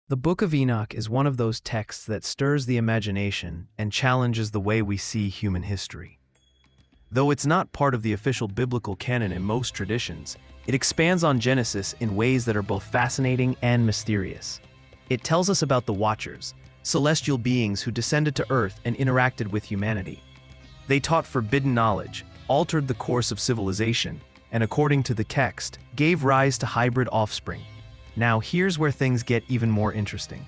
The Book of Enoch is one of those texts that stirs the imagination and challenges the way we see human history. Though it's not part of the official biblical canon in most traditions, it expands on Genesis in ways that are both fascinating and mysterious. It tells us about the Watchers, celestial beings who descended to Earth and interacted with humanity. They taught forbidden knowledge, altered the course of civilization, and according to the text, gave rise to hybrid offspring. Now here's where things get even more interesting.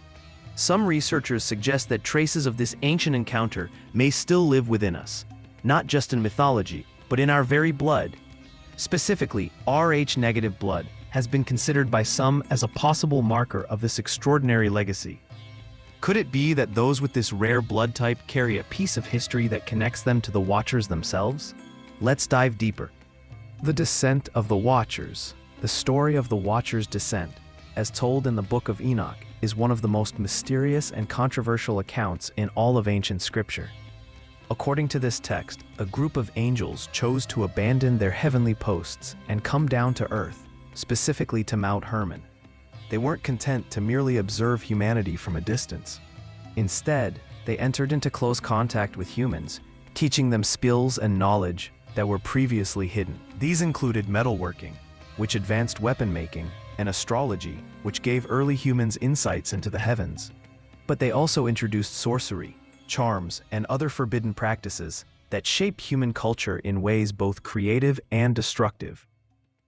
Some researchers suggest that traces of this ancient encounter may still live within us, not just in mythology, but in our very blood. Specifically, Rh-negative blood has been considered by some as a possible marker of this extraordinary legacy. Could it be that those with this rare blood type carry a piece of history that connects them to the Watchers themselves? Let's dive deeper. The descent of the Watchers. The story of the Watchers' descent, as told in the Book of Enoch, is one of the most mysterious and controversial accounts in all of ancient scripture. According to this text, a group of angels chose to abandon their heavenly posts and come down to earth, specifically to Mount Hermon. They weren't content to merely observe humanity from a distance. Instead, they entered into close contact with humans, teaching them skills and knowledge that were previously hidden. These included metalworking, which advanced weapon making, and astrology, which gave early humans insights into the heavens. But they also introduced sorcery, charms, and other forbidden practices that shaped human culture in ways both creative and destructive.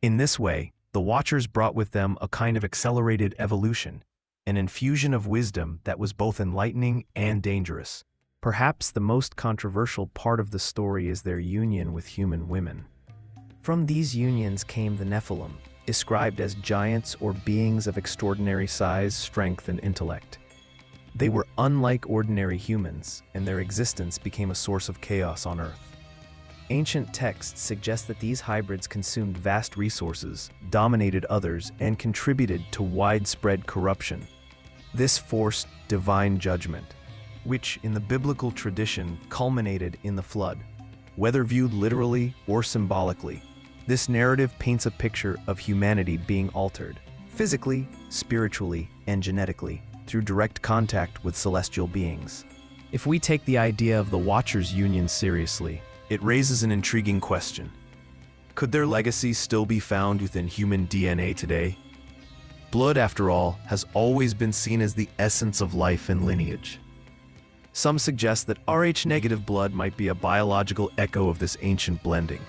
In this way, the Watchers brought with them a kind of accelerated evolution, an infusion of wisdom that was both enlightening and dangerous. Perhaps the most controversial part of the story is their union with human women. From these unions came the Nephilim, described as giants or beings of extraordinary size, strength, and intellect. They were unlike ordinary humans, and their existence became a source of chaos on Earth. Ancient texts suggest that these hybrids consumed vast resources, dominated others, and contributed to widespread corruption. This forced divine judgment, which in the biblical tradition culminated in the flood. Whether viewed literally or symbolically, this narrative paints a picture of humanity being altered, physically, spiritually, and genetically, through direct contact with celestial beings. If we take the idea of the Watchers' union seriously, it raises an intriguing question. Could their legacy still be found within human DNA today? Blood, after all, has always been seen as the essence of life and lineage. Some suggest that Rh-negative blood might be a biological echo of this ancient blending.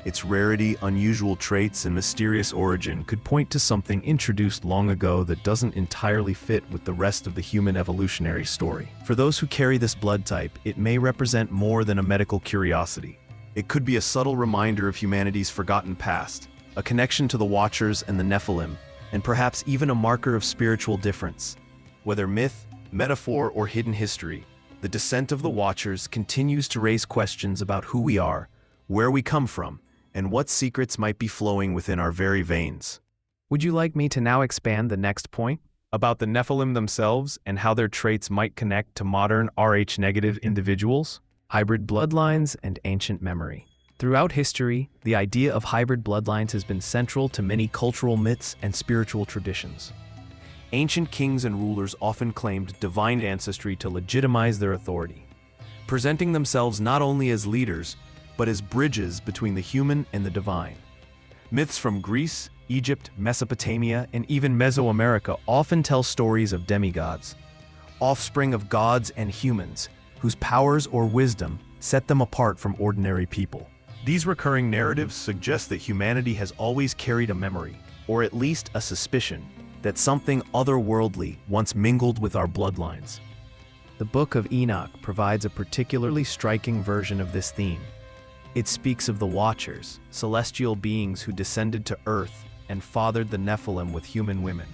Its rarity, unusual traits, and mysterious origin could point to something introduced long ago that doesn't entirely fit with the rest of the human evolutionary story. For those who carry this blood type, it may represent more than a medical curiosity. It could be a subtle reminder of humanity's forgotten past, a connection to the Watchers and the Nephilim, and perhaps even a marker of spiritual difference. Whether myth, metaphor, or hidden history, the descent of the Watchers continues to raise questions about who we are, where we come from, and what secrets might be flowing within our very veins. Would you like me to now expand the next point about the Nephilim themselves and how their traits might connect to modern Rh-negative individuals? Hybrid bloodlines and ancient memory. Throughout history, the idea of hybrid bloodlines has been central to many cultural myths and spiritual traditions. Ancient kings and rulers often claimed divine ancestry to legitimize their authority, presenting themselves not only as leaders, but as bridges between the human and the divine. Myths from Greece, Egypt, Mesopotamia, and even Mesoamerica often tell stories of demigods, offspring of gods and humans, whose powers or wisdom set them apart from ordinary people. These recurring narratives suggest that humanity has always carried a memory, or at least a suspicion, that something otherworldly once mingled with our bloodlines. The Book of Enoch provides a particularly striking version of this theme. It speaks of the Watchers, celestial beings who descended to Earth and fathered the Nephilim with human women.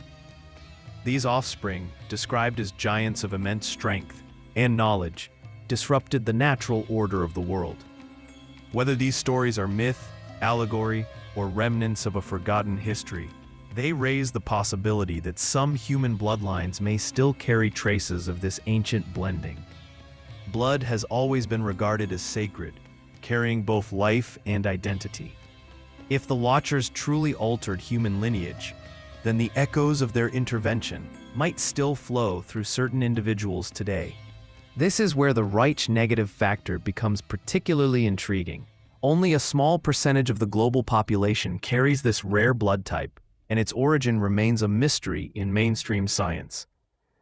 These offspring, described as giants of immense strength and knowledge, disrupted the natural order of the world. Whether these stories are myth, allegory, or remnants of a forgotten history, they raise the possibility that some human bloodlines may still carry traces of this ancient blending. Blood has always been regarded as sacred, carrying both life and identity. If the Watchers truly altered human lineage, then the echoes of their intervention might still flow through certain individuals today. This is where the Reich negative factor becomes particularly intriguing. Only a small percentage of the global population carries this rare blood type, and its origin remains a mystery in mainstream science.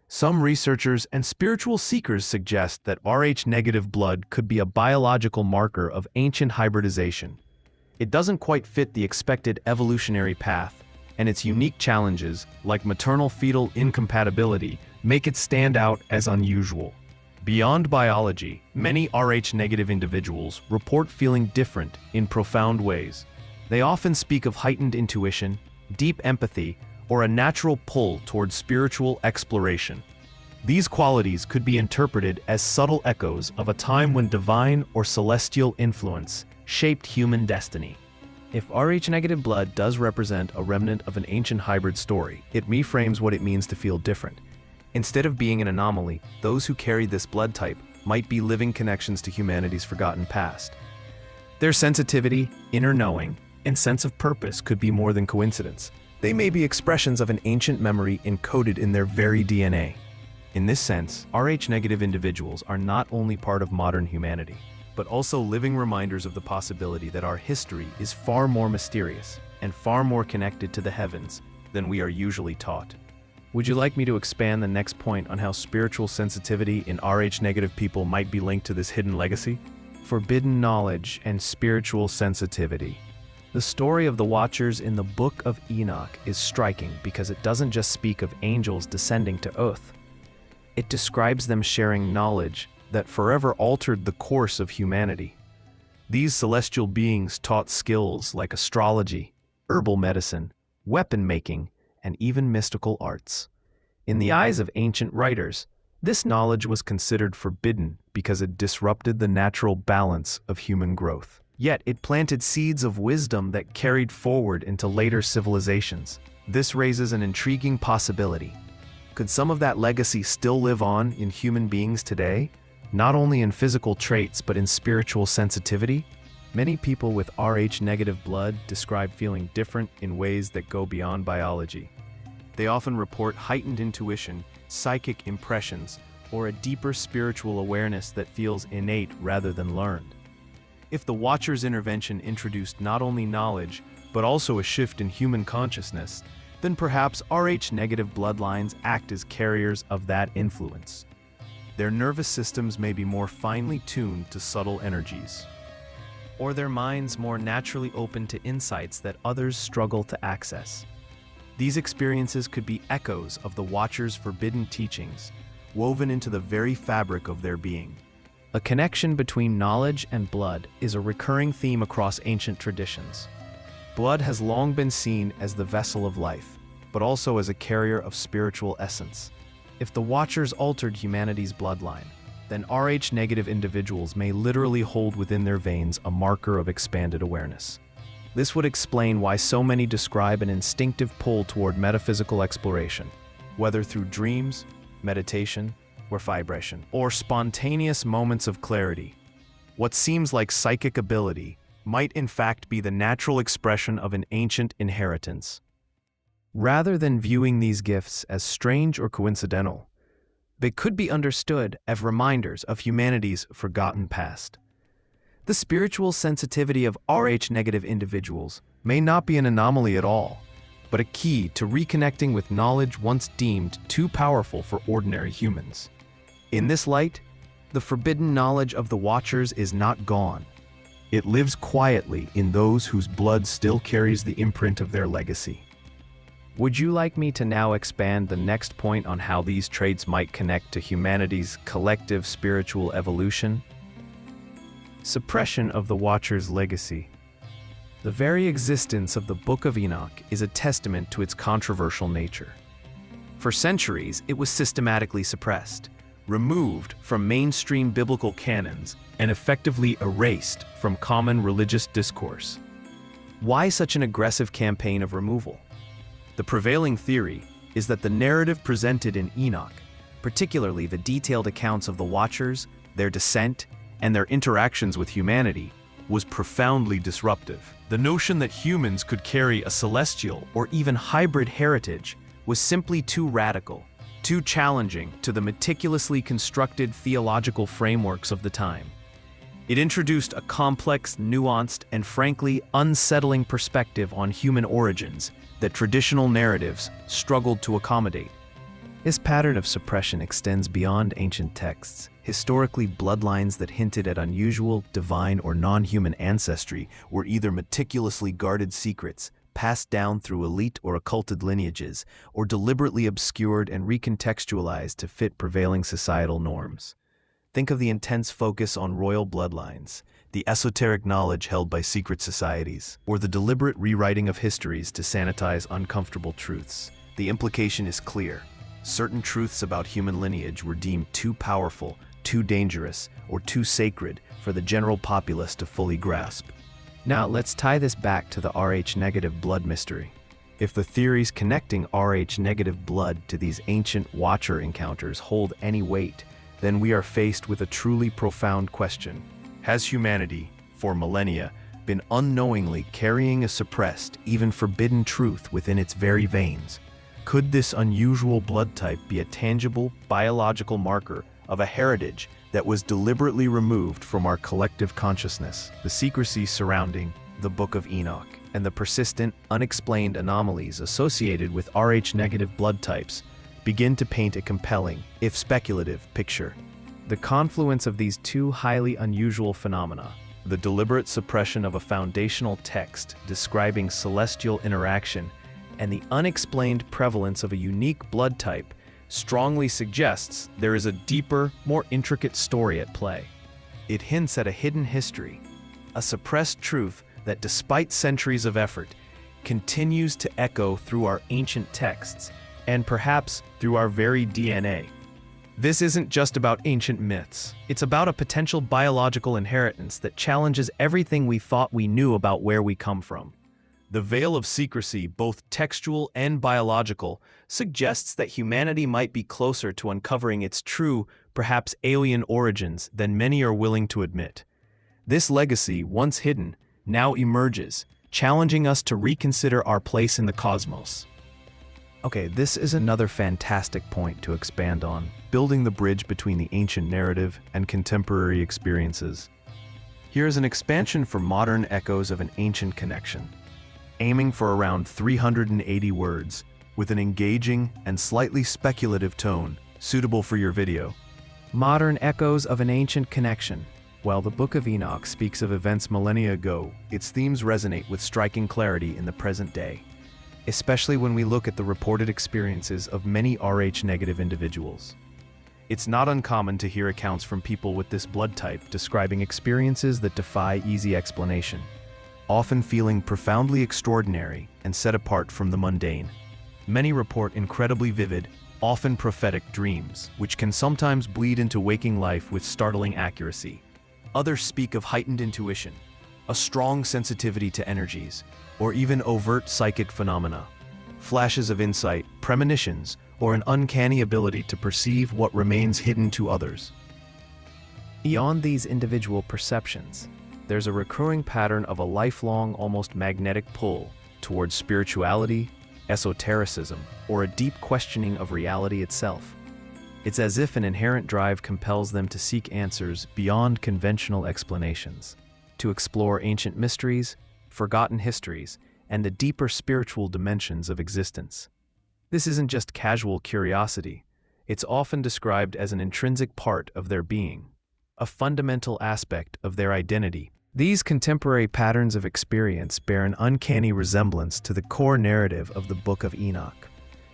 Some researchers and spiritual seekers suggest that Rh-negative blood could be a biological marker of ancient hybridization. It doesn't quite fit the expected evolutionary path, and its unique challenges, like maternal-fetal incompatibility, make it stand out as unusual. Beyond biology, many Rh-negative individuals report feeling different in profound ways. They often speak of heightened intuition, deep empathy, or a natural pull towards spiritual exploration. These qualities could be interpreted as subtle echoes of a time when divine or celestial influence shaped human destiny. If Rh-negative blood does represent a remnant of an ancient hybrid story, it reframes what it means to feel different. Instead of being an anomaly, those who carry this blood type might be living connections to humanity's forgotten past. Their sensitivity, inner knowing, and sense of purpose could be more than coincidence. They may be expressions of an ancient memory encoded in their very DNA. In this sense, Rh-negative individuals are not only part of modern humanity, but also living reminders of the possibility that our history is far more mysterious and far more connected to the heavens than we are usually taught. Would you like me to expand the next point on how spiritual sensitivity in Rh-negative people might be linked to this hidden legacy? Forbidden knowledge and spiritual sensitivity. The story of the Watchers in the Book of Enoch is striking because it doesn't just speak of angels descending to earth. It describes them sharing knowledge that forever altered the course of humanity. These celestial beings taught skills like astrology, herbal medicine, weapon making, and even mystical arts. In the eyes of ancient writers, this knowledge was considered forbidden because it disrupted the natural balance of human growth. Yet it planted seeds of wisdom that carried forward into later civilizations. This raises an intriguing possibility. Could some of that legacy still live on in human beings today? Not only in physical traits, but in spiritual sensitivity? Many people with Rh-negative blood describe feeling different in ways that go beyond biology. They often report heightened intuition, psychic impressions, or a deeper spiritual awareness that feels innate rather than learned. If the Watcher's intervention introduced not only knowledge, but also a shift in human consciousness, then perhaps Rh-negative bloodlines act as carriers of that influence. Their nervous systems may be more finely tuned to subtle energies, or their minds more naturally open to insights that others struggle to access. These experiences could be echoes of the Watcher's forbidden teachings, woven into the very fabric of their being. A connection between knowledge and blood is a recurring theme across ancient traditions. Blood has long been seen as the vessel of life, but also as a carrier of spiritual essence. If the Watchers altered humanity's bloodline, then Rh-negative individuals may literally hold within their veins a marker of expanded awareness. This would explain why so many describe an instinctive pull toward metaphysical exploration, whether through dreams, meditation, or vibration, or spontaneous moments of clarity. What seems like psychic ability might in fact be the natural expression of an ancient inheritance. Rather than viewing these gifts as strange or coincidental, they could be understood as reminders of humanity's forgotten past. The spiritual sensitivity of Rh-negative individuals may not be an anomaly at all, but a key to reconnecting with knowledge once deemed too powerful for ordinary humans. In this light, the forbidden knowledge of the Watchers is not gone. It lives quietly in those whose blood still carries the imprint of their legacy. Would you like me to now expand the next point on how these traits might connect to humanity's collective spiritual evolution? Suppression of the Watcher's legacy. The very existence of the Book of Enoch is a testament to its controversial nature. For centuries, it was systematically suppressed, removed from mainstream biblical canons, and effectively erased from common religious discourse. Why such an aggressive campaign of removal? The prevailing theory is that the narrative presented in Enoch, particularly the detailed accounts of the Watchers, their descent, and their interactions with humanity, was profoundly disruptive. The notion that humans could carry a celestial or even hybrid heritage was simply too radical, too challenging to the meticulously constructed theological frameworks of the time. It introduced a complex, nuanced, and frankly unsettling perspective on human origins that traditional narratives struggled to accommodate. This pattern of suppression extends beyond ancient texts. Historically, bloodlines that hinted at unusual, divine, or non-human ancestry were either meticulously guarded secrets, passed down through elite or occulted lineages, or deliberately obscured and recontextualized to fit prevailing societal norms. Think of the intense focus on royal bloodlines, the esoteric knowledge held by secret societies, or the deliberate rewriting of histories to sanitize uncomfortable truths. The implication is clear. Certain truths about human lineage were deemed too powerful, too dangerous, or too sacred for the general populace to fully grasp. Now, let's tie this back to the Rh-negative blood mystery. If the theories connecting Rh-negative blood to these ancient Watcher encounters hold any weight, then we are faced with a truly profound question. Has humanity, for millennia, been unknowingly carrying a suppressed, even forbidden truth within its very veins? Could this unusual blood type be a tangible, biological marker of a heritage that was deliberately removed from our collective consciousness? The secrecy surrounding the Book of Enoch and the persistent, unexplained anomalies associated with Rh-negative blood types begin to paint a compelling, if speculative, picture. The confluence of these two highly unusual phenomena, the deliberate suppression of a foundational text describing celestial interaction and the unexplained prevalence of a unique blood type, strongly suggests there is a deeper, more intricate story at play. It hints at a hidden history, a suppressed truth that, despite centuries of effort, continues to echo through our ancient texts and perhaps through our very DNA. This isn't just about ancient myths. It's about a potential biological inheritance that challenges everything we thought we knew about where we come from. The veil of secrecy, both textual and biological, suggests that humanity might be closer to uncovering its true, perhaps alien origins than many are willing to admit. This legacy, once hidden, now emerges, challenging us to reconsider our place in the cosmos. Okay, this is another fantastic point to expand on, building the bridge between the ancient narrative and contemporary experiences. Here is an expansion for modern echoes of an ancient connection, aiming for around 380 words, with an engaging and slightly speculative tone, suitable for your video. Modern echoes of an ancient connection. While the Book of Enoch speaks of events millennia ago, its themes resonate with striking clarity in the present day, especially when we look at the reported experiences of many Rh-negative individuals. It's not uncommon to hear accounts from people with this blood type describing experiences that defy easy explanation, often feeling profoundly extraordinary and set apart from the mundane. Many report incredibly vivid, often prophetic dreams, which can sometimes bleed into waking life with startling accuracy. Others speak of heightened intuition, a strong sensitivity to energies, or even overt psychic phenomena, flashes of insight, premonitions, or an uncanny ability to perceive what remains hidden to others. Beyond these individual perceptions, there's a recurring pattern of a lifelong, almost magnetic pull towards spirituality, esotericism, or a deep questioning of reality itself. It's as if an inherent drive compels them to seek answers beyond conventional explanations, to explore ancient mysteries, forgotten histories, and the deeper spiritual dimensions of existence. This isn't just casual curiosity. It's often described as an intrinsic part of their being, a fundamental aspect of their identity. These contemporary patterns of experience bear an uncanny resemblance to the core narrative of the Book of Enoch.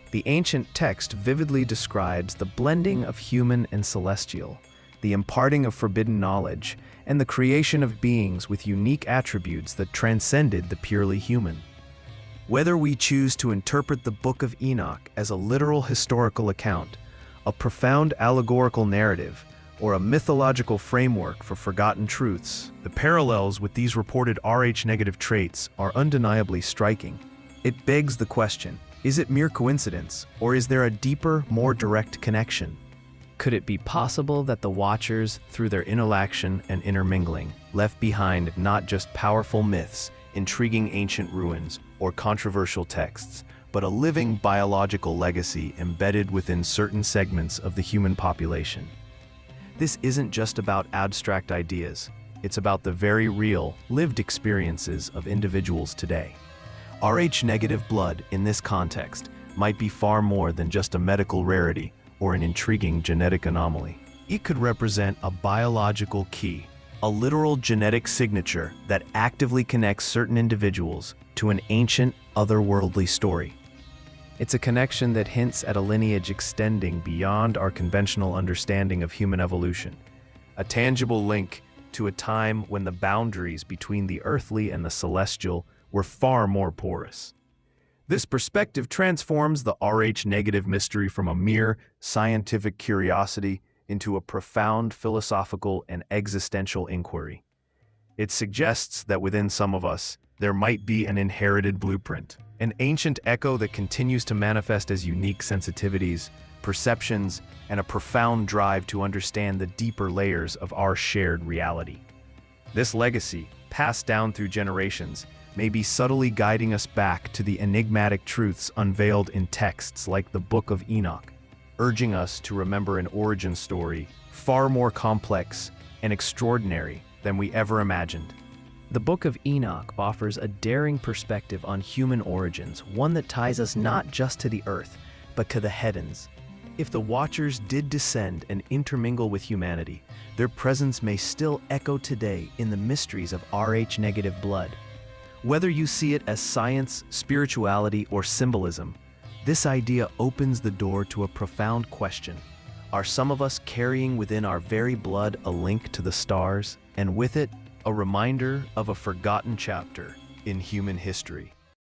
The ancient text vividly describes the blending of human and celestial, the imparting of forbidden knowledge, and the creation of beings with unique attributes that transcended the purely human. Whether we choose to interpret the Book of Enoch as a literal historical account, a profound allegorical narrative, or a mythological framework for forgotten truths, the parallels with these reported Rh-negative traits are undeniably striking. It begs the question, is it mere coincidence, or is there a deeper, more direct connection? Could it be possible that the Watchers, through their interaction and intermingling, left behind not just powerful myths, intriguing ancient ruins, or controversial texts, but a living biological legacy embedded within certain segments of the human population. This isn't just about abstract ideas, it's about the very real, lived experiences of individuals today. Rh-negative blood, in this context, might be far more than just a medical rarity or an intriguing genetic anomaly. It could represent a biological key, a literal genetic signature that actively connects certain individuals to an ancient, otherworldly story. It's a connection that hints at a lineage extending beyond our conventional understanding of human evolution, a tangible link to a time when the boundaries between the earthly and the celestial were far more porous. This perspective transforms the Rh-negative mystery from a mere scientific curiosity into a profound philosophical and existential inquiry. It suggests that within some of us, there might be an inherited blueprint, an ancient echo that continues to manifest as unique sensitivities, perceptions, and a profound drive to understand the deeper layers of our shared reality. This legacy, passed down through generations, may be subtly guiding us back to the enigmatic truths unveiled in texts like the Book of Enoch, urging us to remember an origin story far more complex and extraordinary than we ever imagined. The Book of Enoch offers a daring perspective on human origins, one that ties us not just to the earth, but to the heavens. If the Watchers did descend and intermingle with humanity, their presence may still echo today in the mysteries of Rh-negative blood. Whether you see it as science, spirituality, or symbolism, this idea opens the door to a profound question. Are some of us carrying within our very blood a link to the stars, and with it, a reminder of a forgotten chapter in human history?